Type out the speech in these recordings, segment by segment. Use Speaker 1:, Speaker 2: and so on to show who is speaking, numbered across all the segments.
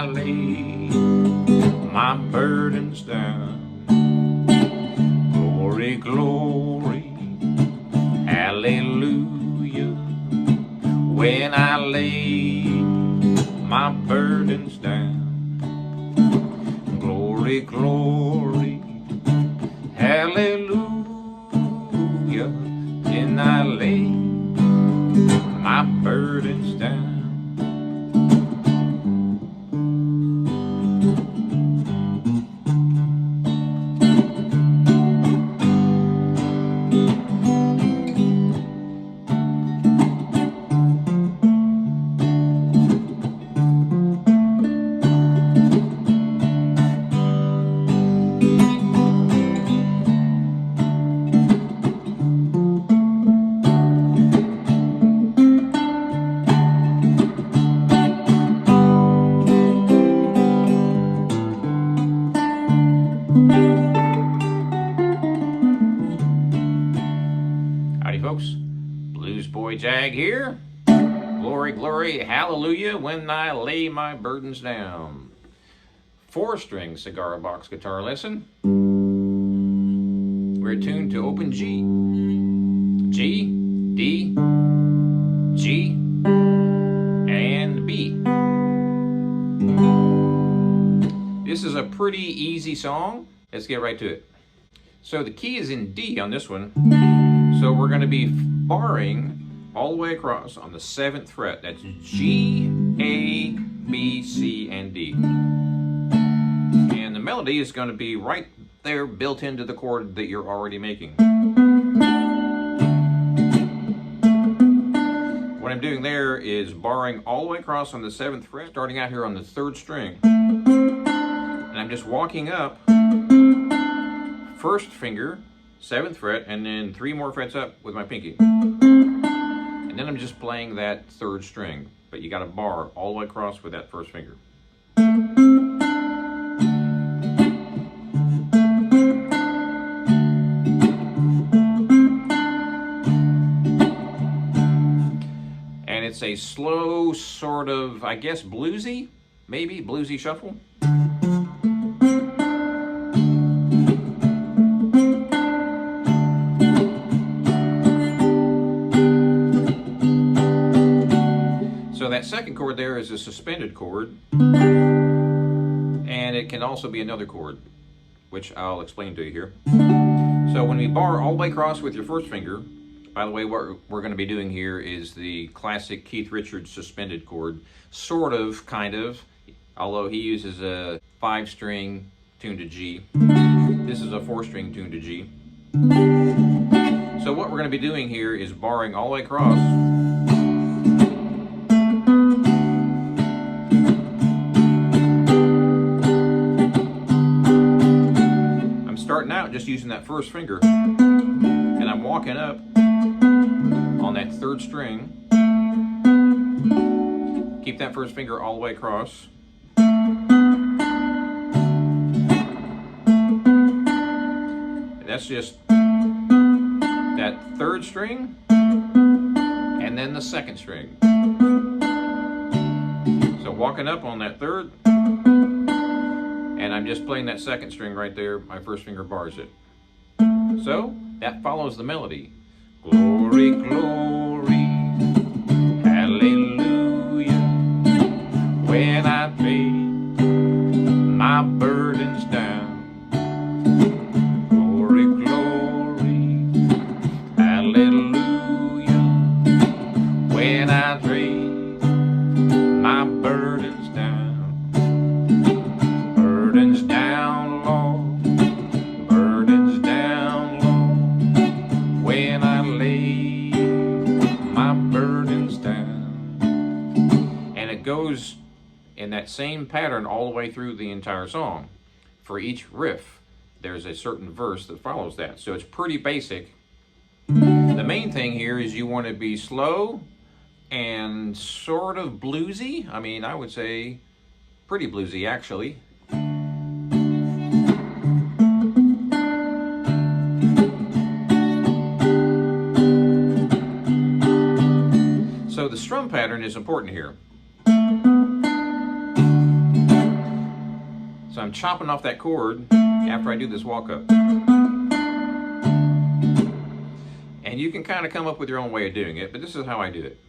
Speaker 1: I lay my burdens down. Glory, glory, hallelujah. When I lay my burdens down. Glory, glory, hallelujah. When I lay my burdens down. Howdy folks, Bluesboy Jag here. Glory, glory, hallelujah, when I lay my burdens down. 4-string cigar box guitar lesson. We're tuned to open G. G, D, G, and B. This is a pretty easy song. Let's get right to it. So the key is in D on this one. So we're going to be barring all the way across on the 7th fret. That's G, A, B, C, and D. And the melody is going to be right there built into the chord that you're already making. What I'm doing there is barring all the way across on the 7th fret, starting out here on the 3rd string. And I'm just walking up, 1st finger, 7th fret, and then 3 more frets up with my pinky. And then I'm just playing that 3rd string, but you got to bar all the way across with that 1st finger. And it's a slow sort of, I guess, bluesy, maybe, bluesy shuffle. So that 2nd chord there is a suspended chord, and it can also be another chord, which I'll explain to you here. So when we bar all the way across with your 1st finger, by the way, what we're going to be doing here is the classic Keith Richards suspended chord, sort of, kind of, although he uses a 5-string tuned to G. This is a 4-string tuned to G. So what we're going to be doing here is barring all the way across. Starting out just using that 1st finger, and I'm walking up on that 3rd string. Keep that 1st finger all the way across. And that's just that 3rd string and then the 2nd string. So walking up on that 3rd, and I'm just playing that 2nd string right there. My 1st finger bars it. So that follows the melody. Glory, glory, hallelujah. When I lay my burdens down. Glory, glory, hallelujah. When I lay my burdens down. Burdens down low, burdens down low, when I lay my burdens down. And it goes in that same pattern all the way through the entire song. For each riff, there's a certain verse that follows that. So it's pretty basic. The main thing here is you want to be slow and sort of bluesy. I mean, I would say pretty bluesy, actually. So the strum pattern is important here. So I'm chopping off that chord after I do this walk up. And you can kind of come up with your own way of doing it, but this is how I do it.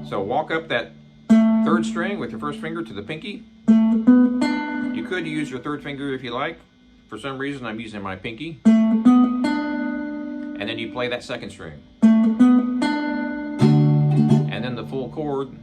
Speaker 1: So walk up that third string with your first finger to the pinky. You could use your third finger if you like. For some reason I'm using my pinky. And then you play that second string. And then the full chord.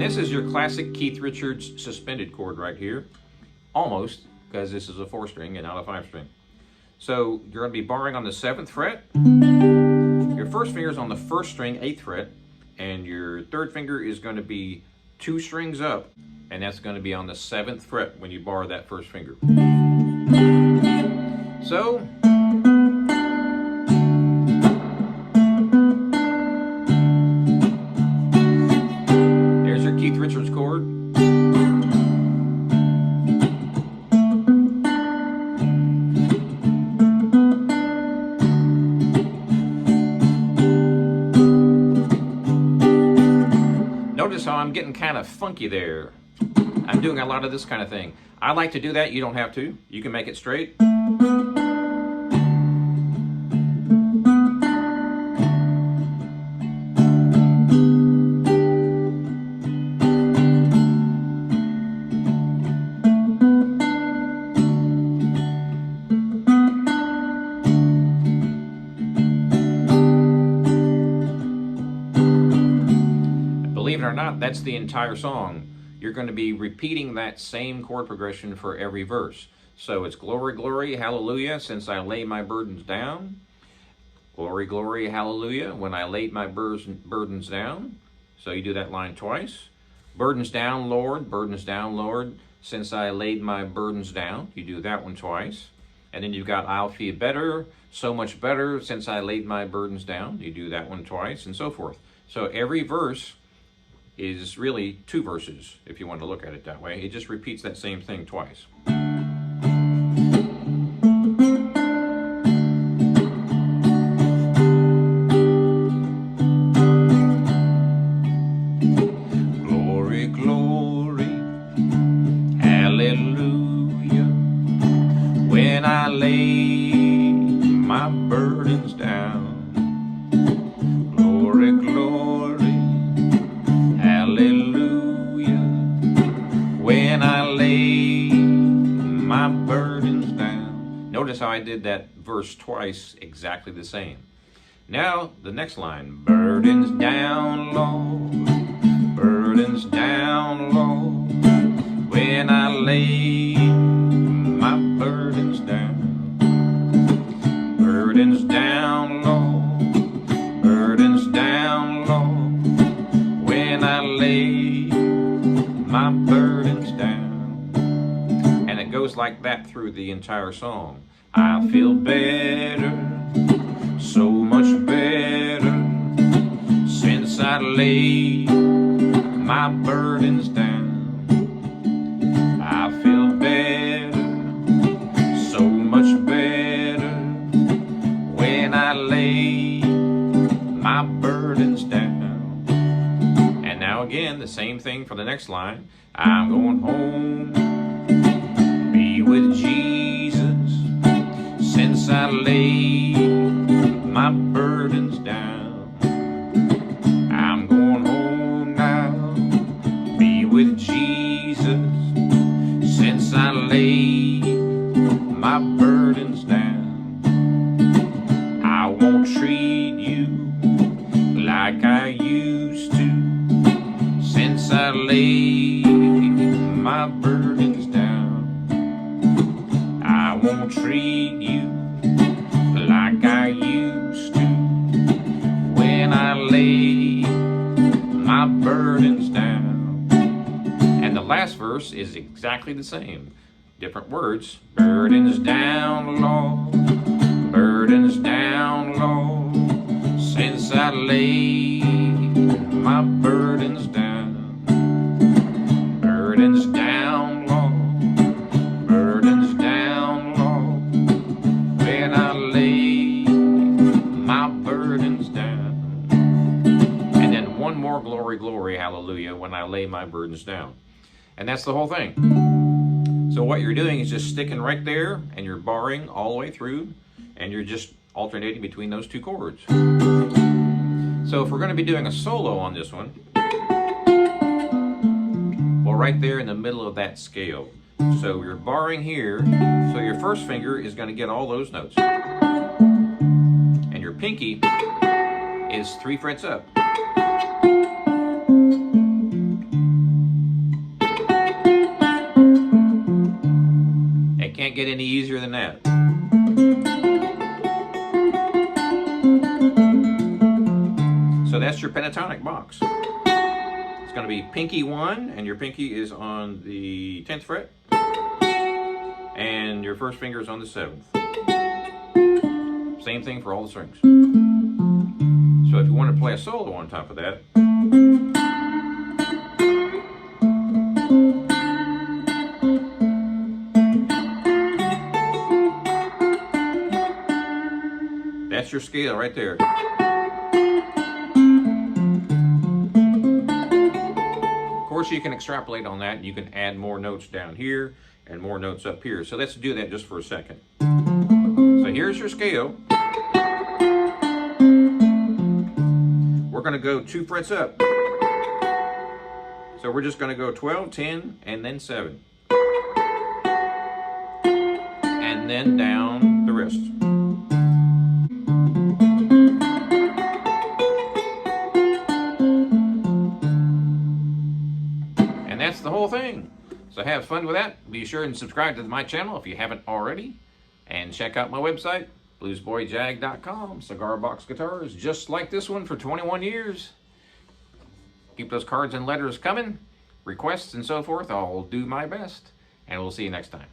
Speaker 1: This is your classic Keith Richards suspended chord right here. Almost, because this is a 4-string and not a 5-string. So you're going to be barring on the 7th fret. Your first finger is on the 1st string, 8th fret. And your third finger is going to be 2 strings up. And that's going to be on the 7th fret when you bar that first finger. So Keith Richards chord. Notice how I'm getting kind of funky there. I'm doing a lot of this kind of thing. I like to do that. You don't have to. You can make it straight. Believe it or not, that's the entire song. You're going to be repeating that same chord progression for every verse. So it's glory, glory, hallelujah, since I lay my burdens down. Glory, glory, hallelujah, when I laid my burdens down. So you do that line twice. Burdens down, Lord, since I laid my burdens down. You do that one twice. And then you've got I'll feel better, so much better, since I laid my burdens down. You do that one twice, and so forth. So every verse is really 2 verses, if you want to look at it that way. It just repeats that same thing twice. Glory, glory, hallelujah, when I lay my burdens down. Glory, glory, hallelujah, when I lay my burdens down. Notice how I did that verse twice, exactly the same. Now, the next line. Burdens down, Lord, burdens down, Lord, when I lay my burdens down. Burdens down, Lord, burdens down, Lord, when I lay my burdens down. And it goes like that through the entire song. I feel better, so much better, since I laid my burdens down. I feel better, so much better, when I lay my burdens down. And now again, the same thing for the next line. I'm going home, be with Jesus, since I laid my burdens down. I'm going home now, be with Jesus, since I laid my burdens down. I won't treat you like I used to, since I laid my burdens down. I won't treat you like I used to, when I lay my burdens down. And the last verse is exactly the same. Different words. Burdens down, Lord, burdens down, Lord, since I laid my burdens down. Burdens down, Lord, burdens down, Lord, when I lay my burdens glory, glory, hallelujah, when I lay my burdens down. And that's the whole thing. So what you're doing is just sticking right there, and you're barring all the way through, and you're just alternating between those two chords. So if we're going to be doing a solo on this one, well, right there in the middle of that scale. So you're barring here, so your first finger is going to get all those notes. And your pinky is 3 frets up. It can't get any easier than that. So that's your pentatonic box. It's going to be pinky 1, and your pinky is on the 10th fret, and your first finger is on the 7th. Same thing for all the strings. So if you want to play a solo on top of that, that's your scale right there. Of course, you can extrapolate on that. You can add more notes down here and more notes up here. So let's do that just for a second. So here's your scale. We're going to go 2 frets up. So we're just going to go 12, 10, and then 7. And then down the rest. And that's the whole thing. So have fun with that. Be sure and subscribe to my channel if you haven't already. And check out my website, bluesboyjag.com. Cigar box guitars just like this one for 21 years. Keep those cards and letters coming, requests and so forth. I'll do my best. And we'll see you next time.